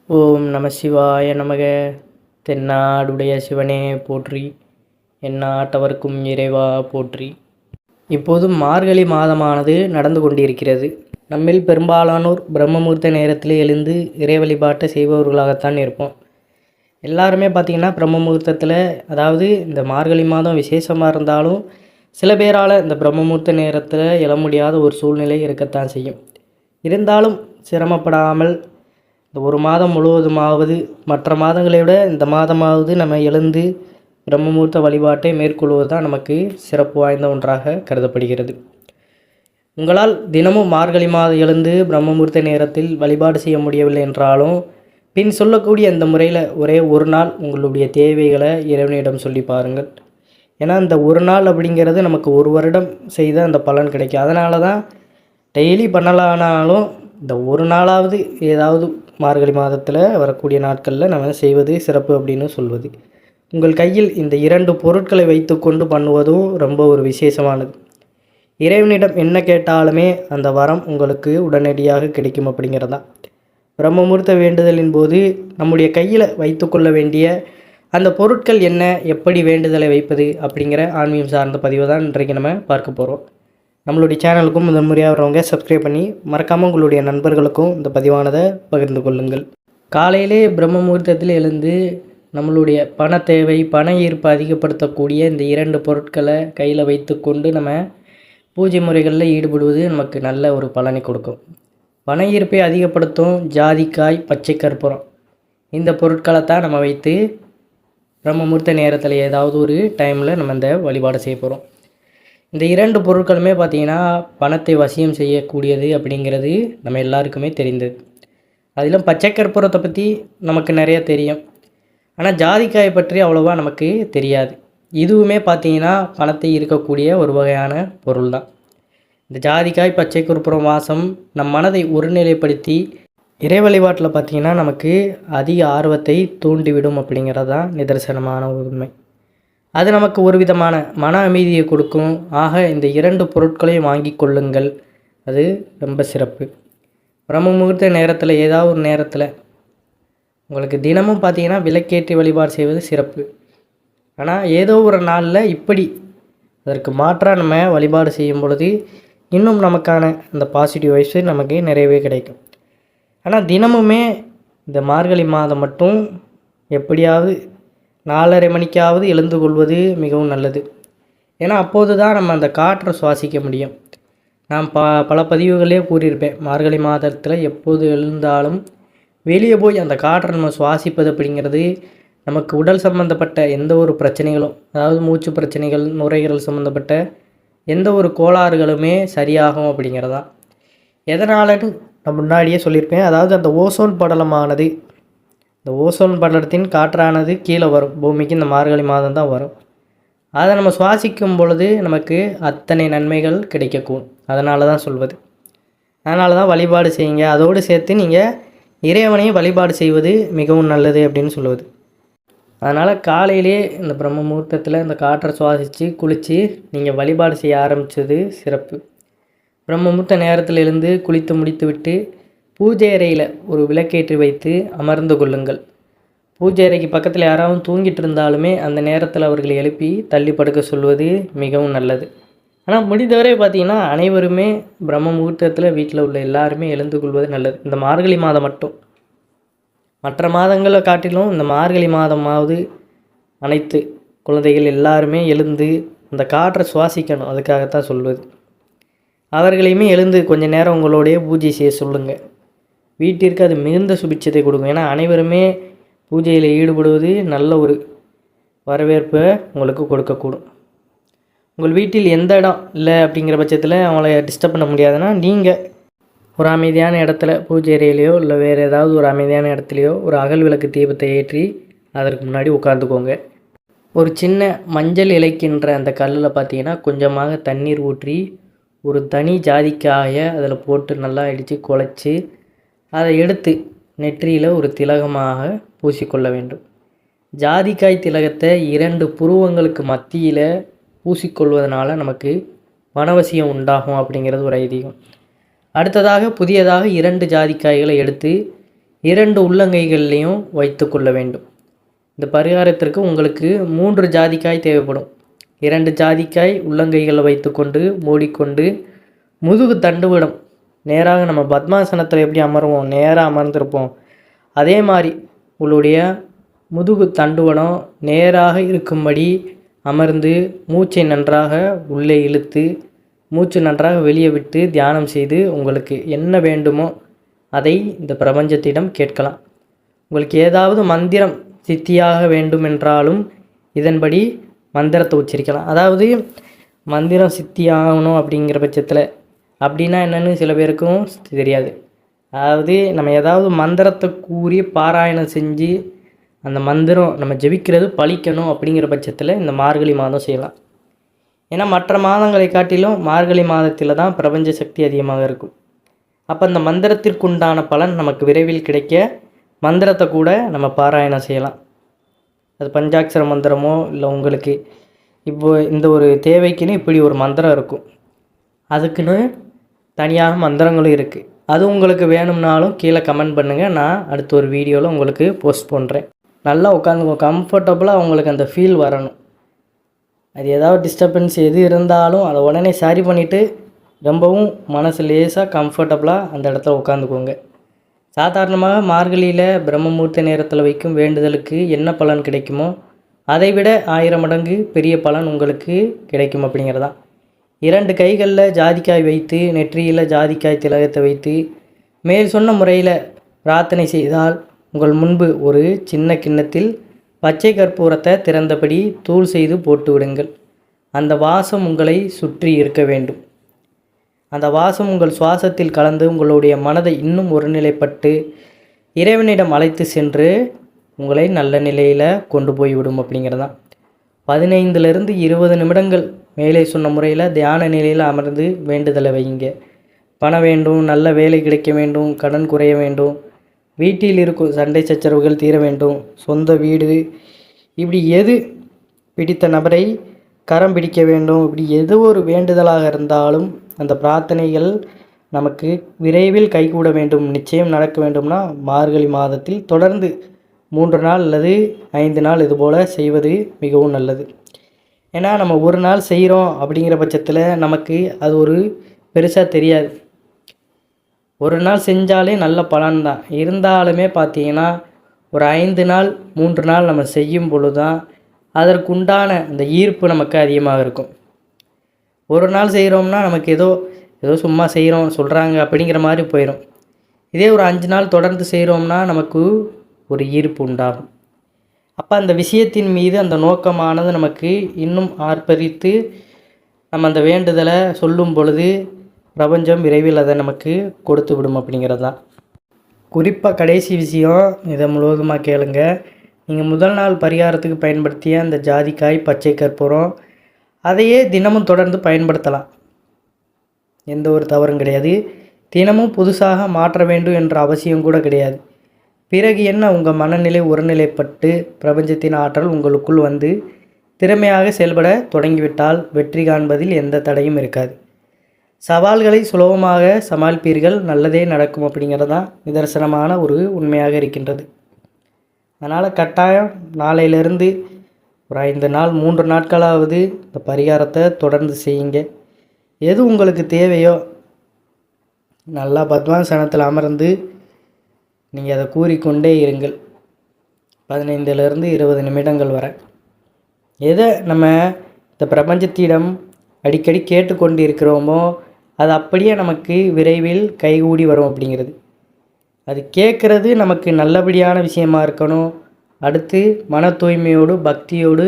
ஓம் நம சிவாய நமக. தென்னாடுடைய சிவனே போற்றி, எந்நாட்டவர்க்கும் இறைவா போற்றி. இப்போது மார்கழி மாதமானது நடந்து கொண்டிருக்கிறது. நம்மில் பெரும்பாலானோர் பிரம்மமுகூர்த்த நேரத்தில் எழுந்து இறை வழிபாட்டை செய்பவர்களாகத்தான் இருப்போம். எல்லாருமே பார்த்திங்கன்னா பிரம்ம முகூர்த்தத்தில், அதாவது இந்த மார்கழி மாதம் விசேஷமாக இருந்தாலும் சில பேரால் இந்த பிரம்ம முகூர்த்த நேரத்தில் எழ முடியாத ஒரு சூழ்நிலை இருக்கத்தான் செய்யும். இருந்தாலும் சிரமப்படாமல் இந்த ஒரு மாதம் முழுவதுமாவது, மற்ற மாதங்களை விட இந்த மாதமாவது நம்ம எழுந்து பிரம்ம முகூர்த்த வழிபாட்டை மேற்கொள்வது தான் நமக்கு சிறப்பு வாய்ந்த ஒன்றாக கருதப்படுகிறது. உங்களால் தினமும் மார்கழி மாதம் எழுந்து பிரம்ம முகூர்த்த நேரத்தில் வழிபாடு செய்ய முடியவில்லை என்றாலும், பின் சொல்லக்கூடிய இந்த முறையில் ஒரே ஒரு நாள் உங்களுடைய தேவைகளை இறைவனிடம் சொல்லி பாருங்கள். ஏன்னா இந்த ஒரு நாள் அப்படிங்கிறது நமக்கு ஒரு வருடம் செய்த அந்த பலன் கிடைக்கும். அதனால தான் டெய்லி பண்ணலானாலும் இந்த ஒரு நாளாவது ஏதாவது மார்கழி மாதத்தில் வரக்கூடிய நாட்களில் நம்ம செய்வது சிறப்பு அப்படின்னு சொல்வது. உங்கள் கையில் இந்த 2 பொருட்களை வைத்து கொண்டு பண்ணுவதும் ரொம்ப ஒரு விசேஷமானது. இறைவனிடம் என்ன கேட்டாலுமே அந்த வரம் உங்களுக்கு உடனடியாக கிடைக்கும் அப்படிங்கிறதா. பிரம்ம முகூர்த்த வேண்டுதலின் போது நம்முடைய கையில் வைத்து கொள்ள வேண்டிய அந்த பொருட்கள் என்ன, எப்படி வேண்டுதலை வைப்பது அப்படிங்கிற ஆன்மீகம் சார்ந்த பதிவை தான் இன்றைக்கு நம்ம பார்க்க போகிறோம். நம்மளுடைய சேனலுக்கும் முதல் முறையாக வரவங்க சப்ஸ்கிரைப் பண்ணி மறக்காமல் உங்களுடைய நண்பர்களுக்கும் இந்த பதிவானதை பகிர்ந்து கொள்ளுங்கள். காலையிலே பிரம்ம முகூர்த்தத்தில் எழுந்து நம்மளுடைய பண தேவை, பண ஈர்ப்பு அதிகப்படுத்தக்கூடிய இந்த 2 பொருட்களை கையில் வைத்து கொண்டு நம்ம பூஜை முறைகளில் ஈடுபடுவது நமக்கு நல்ல ஒரு பலனை கொடுக்கும். பண ஈர்ப்பை அதிகப்படுத்தும் ஜாதிக்காய், பச்சை கற்பூரம், இந்த பொருட்களை தான் நம்ம வைத்து பிரம்ம முகூர்த்த நேரத்தில் ஏதாவது ஒரு டைமில் நம்ம இந்த வழிபாடு செய்ய போகிறோம். இந்த 2 பொருட்களுமே பார்த்திங்கன்னா பணத்தை வசியம் செய்யக்கூடியது அப்படிங்கிறது நம்ம எல்லாருக்குமே தெரிந்தது. அதிலும் பச்சை கற்பூரத்தை பற்றி நமக்கு நிறைய தெரியும். ஆனால் ஜாதிக்காயை பற்றி அவ்வளோவா நமக்கு தெரியாது. இதுவுமே பார்த்திங்கன்னா பணத்தை ஈர்க்கக்கூடிய ஒரு வகையான பொருள் தான். இந்த ஜாதிக்காய், பச்சை கற்பூரம் வாசம் நம் மனதை ஒருநிலைப்படுத்தி இறை வழிபாட்டில் பார்த்திங்கன்னா நமக்கு அதிக ஆர்வத்தை தூண்டிவிடும் அப்படிங்கிறது தான் நிதர்சனமான உண்மை. அது நமக்கு ஒரு விதமான மன அமைதியை கொடுக்கும். ஆக இந்த 2 பொருட்களையும் வாங்கி கொள்ளுங்கள், அது ரொம்ப சிறப்பு. பிரம்ம முகூர்த்த நேரத்தில் ஏதாவது ஒரு நேரத்தில் உங்களுக்கு தினமும் பார்த்திங்கன்னா விளக்கேற்றி வழிபாடு செய்வது சிறப்பு. ஆனால் ஏதோ ஒரு நாளில் இப்படி அதற்கு மாற்றாக நம்ம வழிபாடு செய்யும் பொழுது இன்னும் நமக்கான அந்த பாசிட்டிவ் வைப்ஸ் நமக்கு நிறையவே கிடைக்கும். ஆனால் தினமுமே இந்த மார்கழி மாதம் மட்டும் எப்படியாவது 4:30 மணிக்காவது எழுந்து கொள்வது மிகவும் நல்லது. ஏன்னா அப்போது தான் நம்ம அந்த காற்றை சுவாசிக்க முடியும். நான் பல பதிவுகளே கூறியிருப்பேன், மார்கழி மாதத்தில் எப்போது எழுந்தாலும் வெளியே போய் அந்த காற்றை நம்ம சுவாசிப்பது அப்படிங்கிறது நமக்கு உடல் சம்மந்தப்பட்ட எந்த ஒரு பிரச்சனைகளும், அதாவது மூச்சு பிரச்சனைகள், நுரையீரல் சம்மந்தப்பட்ட எந்த ஒரு கோளாறுகளுமே சரியாகும் அப்படிங்கிறதா. எதனாலன்னு நான் முன்னாடியே சொல்லியிருப்பேன். அதாவது அந்த ஓசோன் படலமானது, இந்த ஓசோன் படலத்தின் காற்றானது கீழே வரும் பூமிக்கு இந்த மார்கழி மாதம் தான் வரும். அதை நம்ம சுவாசிக்கும் பொழுது நமக்கு அத்தனை நன்மைகள் கிடைக்கக்கூடும். அதனால தான் சொல்வது. அதனால தான் வழிபாடு செய்யுங்க. அதோடு சேர்த்து நீங்கள் இறைவனையும் வழிபாடு செய்வது மிகவும் நல்லது அப்படின்னு சொல்லுவது. அதனால் காலையிலே இந்த பிரம்ம முகூர்த்தத்தில் இந்த காற்றை சுவாசித்து குளித்து நீங்கள் வழிபாடு செய்ய ஆரம்பித்தது சிறப்பு. பிரம்ம முகூர்த்த நேரத்தில் இருந்து குளித்து முடித்து விட்டு பூஜை அறையில் ஒரு விளக்கேற்றி வைத்து அமர்ந்து கொள்ளுங்கள். பூஜை அறைக்கு பக்கத்தில் யாராவது தூங்கிட்டு இருந்தாலுமே அந்த நேரத்தில் அவர்களை எழுப்பி தள்ளி படுக்க சொல்வது மிகவும் நல்லது. ஆனால் முடிந்தவரை பார்த்திங்கன்னா அனைவருமே பிரம்ம முகூர்த்தத்தில் வீட்டில் உள்ள எல்லாருமே எழுந்து கொள்வது நல்லது. இந்த மார்கழி மாதம் மட்டும், மற்ற மாதங்களை காட்டிலும் இந்த மார்கழி மாதமாவது அனைத்து குழந்தைகள் எல்லாருமே எழுந்து அந்த காற்றை சுவாசிக்கணும். அதுக்காகத்தான் சொல்வது. அவர்களையுமே எழுந்து கொஞ்சம் நேரம் உங்களோடைய பூஜை செய்ய சொல்லுங்கள். வீட்டிற்கு அது மிகுந்த சுபிட்சத்தை கொடுக்கும். ஏன்னா அனைவருமே பூஜையில் ஈடுபடுவது நல்ல ஒரு வரவேற்பை உங்களுக்கு கொடுக்கக்கூடும். உங்கள் வீட்டில் எந்த இடம் இல்லை அப்படிங்கிற பட்சத்தில் அவங்கள டிஸ்டர்ப் பண்ண முடியாதுன்னா நீங்கள் ஒரு அமைதியான இடத்துல பூஜை அறையிலையோ இல்லை வேறு ஏதாவது ஒரு அமைதியான இடத்துலையோ ஒரு அகல் விளக்கு தீபத்தை ஏற்றி அதற்கு முன்னாடி உட்காந்துக்கோங்க. ஒரு சின்ன மஞ்சள் இலைக்கின்ற அந்த கல்லில் பார்த்திங்கன்னா கொஞ்சமாக தண்ணீர் ஊற்றி ஒரு தனி ஜாதிக்காயை அதில் போட்டு நல்லா இடித்து குழச்சி அதை எடுத்து நெற்றியில் ஒரு திலகமாக பூசிக்கொள்ள வேண்டும். ஜாதிக்காய் திலகத்தை 2 புருவங்களுக்கு மத்தியில் பூசிக்கொள்வதனால நமக்கு மனவசியம் உண்டாகும் அப்படிங்கிறது ஒரு ஐதீகம். அடுத்ததாக புதியதாக 2 ஜாதிக்காய்களை எடுத்து 2 உள்ளங்கைகள்லையும் வைத்து கொள்ள வேண்டும். இந்த பரிகாரத்திற்கு உங்களுக்கு 3 ஜாதிக்காய் தேவைப்படும். 2 ஜாதிக்காய் உள்ளங்கைகளில் வைத்துக்கொண்டு மூடிக்கொண்டு முதுகு தண்டுவிடம் நேராக நம்ம பத்மாசனத்தில் எப்படி அமருவோம், நேராக அமர்ந்திருப்போம், அதே மாதிரி உங்களுடைய முதுகு தண்டுவடம் நேராக இருக்கும்படி அமர்ந்து மூச்சை நன்றாக உள்ளே இழுத்து மூச்சு நன்றாக வெளியே விட்டு தியானம் செய்து உங்களுக்கு என்ன வேண்டுமோ அதை இந்த பிரபஞ்சத்திடம் கேட்கலாம். உங்களுக்கு ஏதாவது மந்திரம் சித்தியாக வேண்டுமென்றாலும் இதன்படி மந்திரத்தை உச்சரிக்கலாம். அதாவது மந்திரம் சித்தியாகணும் அப்படிங்கிற பட்சத்தில் அப்படின்னா என்னென்னு சில பேருக்கும் தெரியாது. அதாவது நம்ம ஏதாவது மந்திரத்தை கூறி பாராயணம் செஞ்சு அந்த மந்திரம் நம்ம ஜெபிக்கிறது பலிக்கணும் அப்படிங்கிற பட்சத்தில் இந்த மார்கழி மாதம் செய்யலாம். ஏன்னா மற்ற மாதங்களை காட்டிலும் மார்கழி மாதத்தில் தான் பிரபஞ்ச சக்தி அதிகமாக இருக்கும். அப்போ அந்த மந்திரத்திற்குண்டான பலன் நமக்கு விரைவில் கிடைக்க மந்திரத்தை கூட நம்ம பாராயணம் செய்யலாம். அது பஞ்சாட்சர மந்திரமோ இல்லை உங்களுக்கு இப்போது இந்த ஒரு தேவைக்குன்னு இப்படி ஒரு மந்திரம் இருக்கும், அதுக்குன்னு தனியாக மந்திரங்களும் இருக்குது. அது உங்களுக்கு வேணும்னாலும் கீழே கமெண்ட் பண்ணுங்கள், நான் அடுத்த ஒரு வீடியோவில் உங்களுக்கு போஸ்ட் பண்ணுறேன். நல்லா உட்காந்து கம்ஃபர்டபுளாக உங்களுக்கு அந்த ஃபீல் வரணும். அது ஏதாவது டிஸ்டர்பன்ஸ் எது இருந்தாலும் அதை உடனே சரி பண்ணிவிட்டு ரொம்பவும் மனசு லேசாக கம்ஃபர்டபுளாக அந்த இடத்துல உட்காந்துக்கோங்க. சாதாரணமாக மார்கழியில் பிரம்மமுகூர்த்த நேரத்தில் வைக்கும் வேண்டுதலுக்கு என்ன பலன் கிடைக்குமோ அதை விட 1000 மடங்கு பெரிய பலன் உங்களுக்கு கிடைக்கும் அப்படிங்கிறதான். 2 கைகளில் ஜாதிக்காய் வைத்து நெற்றியில் ஜாதிக்காய் திலகத்தை வைத்து மேல் சொன்ன முறையில் பிரார்த்தனை செய்தால் உங்கள் முன்பு ஒரு சின்ன கிண்ணத்தில் பச்சை கற்பூரத்தை திறந்தபடி தூள் செய்து போட்டு விடுங்கள். அந்த வாசம் உங்களை சுற்றி இருக்க வேண்டும். அந்த வாசம் உங்கள் சுவாசத்தில் கலந்து உங்களுடைய மனதை இன்னும் ஒருநிலைப்பட்டு இறைவனிடம் அழைத்து சென்று உங்களை நல்ல நிலையில் கொண்டு போய்விடும் அப்படிங்கிறதான். 15லிருந்து 20 நிமிடங்கள் மேலே சொன்ன முறையில் தியான நிலையில் அமர்ந்து வேண்டுதலை வைங்க. பணம் வேண்டும், நல்ல வேலை கிடைக்க வேண்டும், கடன் குறைய வேண்டும், வீட்டில் இருக்கும் சண்டை சச்சரவுகள் தீர வேண்டும், சொந்த வீடு, இப்படி எது பிடித்த நபரை கரம் பிடிக்க வேண்டும், இப்படி எது ஒரு வேண்டுதலாக இருந்தாலும் அந்த பிரார்த்தனைகள் நமக்கு விரைவில் கைகூட வேண்டும், நிச்சயம் நடக்க வேண்டும்னா மார்கழி மாதத்தில் தொடர்ந்து 3 நாள் அல்லது 5 நாள் இதுபோல் செய்வது மிகவும் நல்லது. ஏன்னா நம்ம ஒரு நாள் செய்கிறோம் அப்படிங்கிற பட்சத்தில் நமக்கு அது ஒரு பெருசாக தெரியாது. ஒரு நாள் செஞ்சாலே நல்ல பலன் தான். இருந்தாலுமே பார்த்தீங்கன்னா ஒரு 5 நாள் 3 நாள் நம்ம செய்யும் பொழுது தான் அதற்குண்டான அந்த ஈர்ப்பு நமக்கு அதிகமாக இருக்கும். ஒரு நாள் செய்கிறோம்னா நமக்கு ஏதோ சும்மா செய்கிறோம் சொல்கிறாங்க அப்படிங்கிற மாதிரி போயிடும். இதே ஒரு 5 நாள் தொடர்ந்து செய்கிறோம்னா நமக்கு ஒரு ஈர்ப்பு உண்டாகும். அப்போ அந்த விஷயத்தின் மீது அந்த நோக்கமானது நமக்கு இன்னும் ஆர்ப்பரித்து நம்ம அந்த வேண்டுதலை சொல்லும் பொழுது பிரபஞ்சம் விரைவில் அதை நமக்கு கொடுத்து விடும் அப்படிங்கிறது தான். குறிப்பாக கடைசி விஷயம், இதை முழுவதுமாக கேளுங்க. நீங்கள் முதல் நாள் பரிகாரத்துக்கு பயன்படுத்திய அந்த ஜாதிக்காய் பச்சை கற்பூரம் அதையே தினமும் தொடர்ந்து பயன்படுத்தலாம், எந்த ஒரு தவறும் கிடையாது. தினமும் புதுசாக மாற்ற வேண்டும் என்ற அவசியம் கூட கிடையாது. பிறகு என்ன, உங்கள் மனநிலை ஒருநிலைப்பட்டு பிரபஞ்சத்தின் ஆற்றல் உங்களுக்குள் வந்து திறமையாக செயல்பட தொடங்கிவிட்டால் வெற்றி காண்பதில் எந்த தடையும் இருக்காது. சவால்களை சுலபமாக சமாளிப்பீர்கள், நல்லதே நடக்கும் அப்படிங்கிறது தான் நிதர்சனமான ஒரு உண்மையாக இருக்கின்றது. அதனால் கட்டாயம் நாளையிலிருந்து ஒரு 5 நாள் 3 நாட்களாவது இந்த பரிகாரத்தை தொடர்ந்து செய்யுங்க. எது உங்களுக்கு தேவையோ நல்லா பத்மாசனத்தில் அமர்ந்து நீங்கள் அதை கூறிக்கொண்டே இருங்கள். 15லிருந்து 20 நிமிடங்கள் வரை எதை நம்ம இந்த பிரபஞ்சத்திடம் அடிக்கடி கேட்டுக்கொண்டு இருக்கிறோமோ அது அப்படியே நமக்கு விரைவில் கைகூடி வரும் அப்படிங்கிறது. அது கேட்குறது நமக்கு நல்லபடியான விஷயமா இருக்கணும். அடுத்து மன தூய்மையோடு பக்தியோடு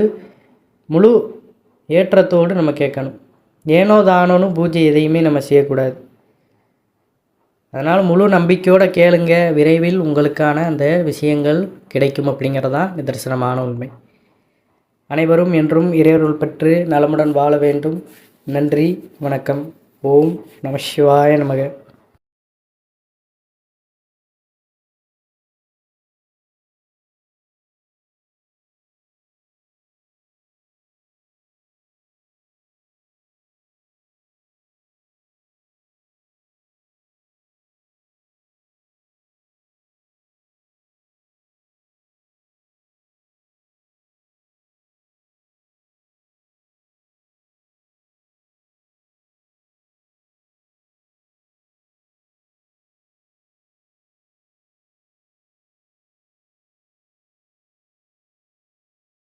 முழு ஏற்றத்தோடு நம்ம கேட்கணும். ஏனோ தானோன்னு பூஜை எதையுமே நம்ம செய்யக்கூடாது. அதனால் முழு நம்பிக்கையோடு கேளுங்க, விரைவில் உங்களுக்கான அந்த விஷயங்கள் கிடைக்கும் அப்படிங்கிறதான் நிதர்சனமான உண்மை. அனைவரும் என்றும் இறையருள் பெற்று நலமுடன் வாழ வேண்டும். நன்றி, வணக்கம். ஓம் நம சிவாய நமக.